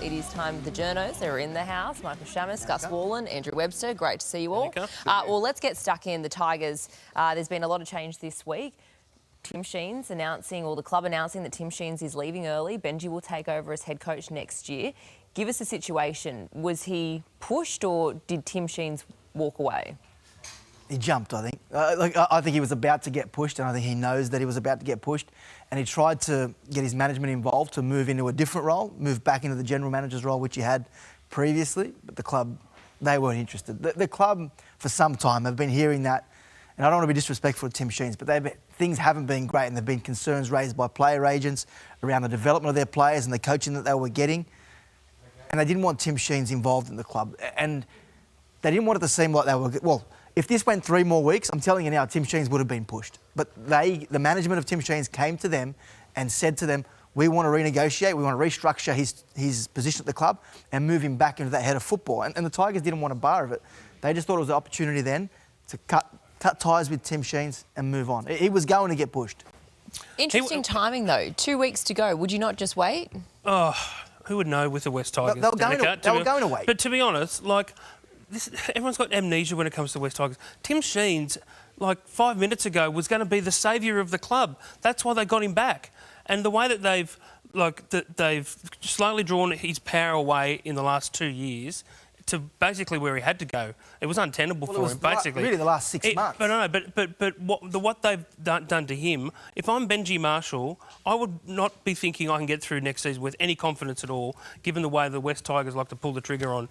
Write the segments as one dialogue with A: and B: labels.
A: it is time for the journos. They're in the house. Michael Shamus, Gus Wallen, Andrew Webster. Great to see you all. Well, let's get stuck in. The Tigers, there's been a lot of change this week. Tim Sheens announcing, or the club announcing, that Tim Sheens is leaving early. Benji will take over as head coach next year. Give us a situation. Was he pushed or did Tim Sheens walk away?
B: He jumped, I think. I think he was about to get pushed, and I think he knows that he was about to get pushed. And he tried to get his management involved to move into a different role, move back into the general manager's role, which he had previously. But the club, they weren't interested. The club, for some time, have been hearing that. And I don't want to be disrespectful to Tim Sheens, but things haven't been great, and there have been concerns raised by player agents around the development of their players and the coaching that they were getting. And they didn't want Tim Sheens involved in the club. And they didn't want it to seem like they were... Well, if this went 3 more weeks, I'm telling you now, Tim Sheens would have been pushed. But the management of Tim Sheens came to them and said to them, we want to renegotiate, we want to restructure his position at the club and move him back into that head of football. And the Tigers didn't want a bar of it. They just thought it was an opportunity then to cut ties with Tim Sheens and move on. He was going to get pushed.
A: Interesting timing, though. 2 weeks to go. Would you not just wait?
C: Oh, who would know with the West Tigers?
B: They were going to wait.
C: But to be honest, everyone's got amnesia when it comes to West Tigers. Tim Sheens, 5 minutes ago, was going to be the saviour of the club. That's why they got him back. And the way that they've slowly drawn his power away in the last 2 years to basically where he had to go, it was untenable for him. Basically,
B: really the last 6 months.
C: But what they've done to him. If I'm Benji Marshall, I would not be thinking I can get through next season with any confidence at all, given the way the West Tigers like to pull the trigger on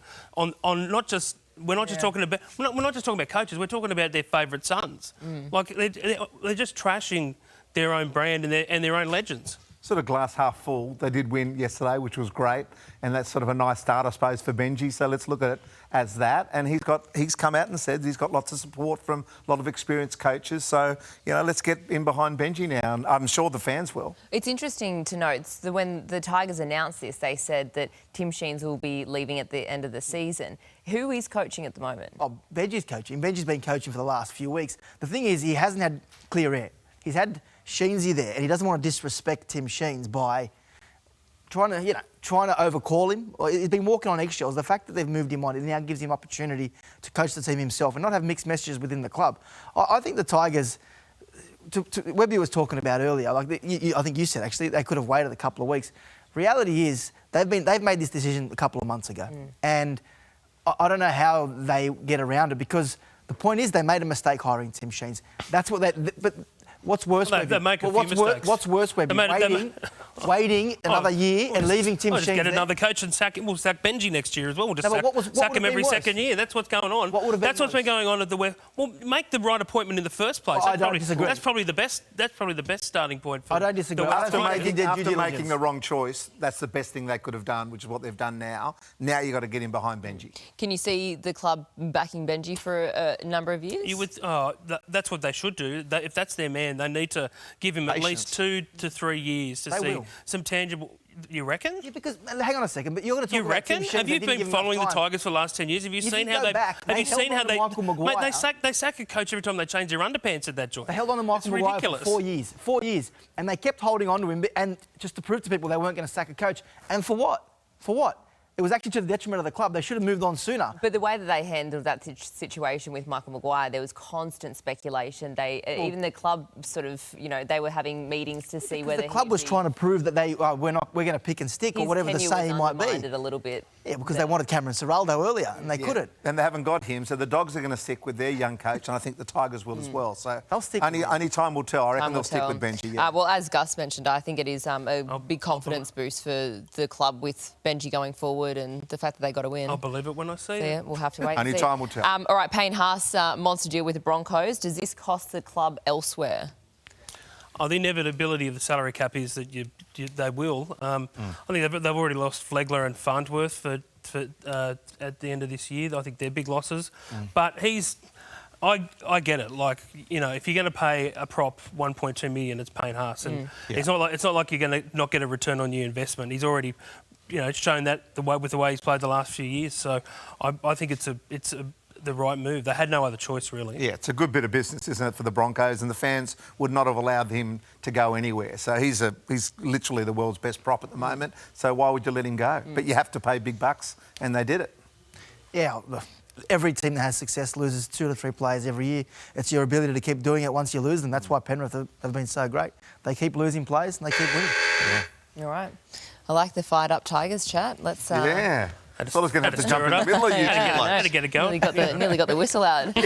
C: not just. We're not just talking about coaches. We're talking about their favourite sons. They're just trashing their own brand and their own legends.
D: Sort of glass half full. They did win yesterday, which was great, and that's sort of a nice start, I suppose, for Benji. So let's look at it as that. And he's come out and said he's got lots of support from a lot of experienced coaches. So let's get in behind Benji now, and I'm sure the fans will.
A: It's interesting to note that when the Tigers announced this, they said that Tim Sheens will be leaving at the end of the season. Who is coaching at the moment?
B: Oh, Benji's coaching. Benji's been coaching for the last few weeks. The thing is, he hasn't had clear air. He's had Sheensy there, and he doesn't want to disrespect Tim Sheens by trying to overcall him. He's been walking on eggshells. The fact that they've moved him on, it now gives him opportunity to coach the team himself and not have mixed messages within the club. I think the Tigers, Webby was talking about earlier, I think you said actually, they could have waited a couple of weeks. Reality is, they've made this decision a couple of months ago, and I don't know how they get around it, because the point is they made a mistake hiring Tim Sheens. That's what but what's worse,
C: they make a few mistakes.
B: What's worse, Webby? Waiting another year and leaving Tim Sheens.
C: Just get another coach and sack him. We'll sack Benji next year as well. We'll just sack him every second year. That's what's going on. That's what's been going on at the West. Well, make the right appointment in the first place.
B: I don't disagree.
C: That's probably the best starting point.
B: I don't disagree.
D: After making the wrong choice, that's the best thing they could have done, which is what they've done now. Now you've got to get in behind Benji.
A: Can you see the club backing Benji for a number of years?
C: That's what they should do. If that's their man, they need to give him at least 2 to 3 years to see some tangible. You reckon?
B: Yeah, because hang on a second, but you're going to talk about Tim Sheens.
C: Have you been following the Tigers for the last 10 years? Have you seen how they? Have you seen how they? Mate, they sack a coach every time they change their underpants at that joint.
B: They held on to Michael Maguire for 4 years. 4 years, and they kept holding on to him, and just to prove to people they weren't going to sack a coach. And for what? For what? It was actually to the detriment of the club. They should have moved on sooner.
A: But the way that they handled that situation with Michael Maguire, there was constant speculation. Even the club sort of, they were having meetings to see whether
B: the club was trying to prove that we're going to pick and stick or whatever the saying might be.
A: A little bit.
B: Yeah, because they wanted Cameron Ciraldo earlier and they couldn't.
D: And they haven't got him, so the Dogs are going to stick with their young coach, and I think the Tigers will as well. So
B: they'll stick.
D: Only time will tell. I reckon they'll stick with Benji. Yeah.
A: Well, as Gus mentioned, I think it is a big confidence boost for the club with Benji going forward, and the fact that they got to win.
C: I'll believe it when I see it.
A: Yeah, we'll have to wait.
D: Only time will tell.
A: All right, Payne Haas, monster deal with the Broncos. Does this cost the club elsewhere?
C: The inevitability of the salary cap is that they will. I think they've already lost Flegler and Farnsworth at the end of this year. I think they're big losses. But I get it. If you're going to pay a prop 1.2 million, it's Payne Haas, and it's not like you're going to not get a return on your investment. He's already shown that with the way he's played the last few years. So I think it's the right move. They had no other choice, really.
D: Yeah, it's a good bit of business, isn't it, for the Broncos? And the fans would not have allowed him to go anywhere. So he's literally the world's best prop at the moment. So why would you let him go? But you have to pay big bucks, and they did it.
B: Yeah, every team that has success loses 2 to 3 players every year. It's your ability to keep doing it once you lose them. That's why Penrith have been so great. They keep losing players and they keep winning.
A: All right. I like the fired up Tigers chat. Let's.
D: Yeah. I thought I was going to have to jump in the middle of you.
C: Had to get it going.
A: Nearly got the whistle out.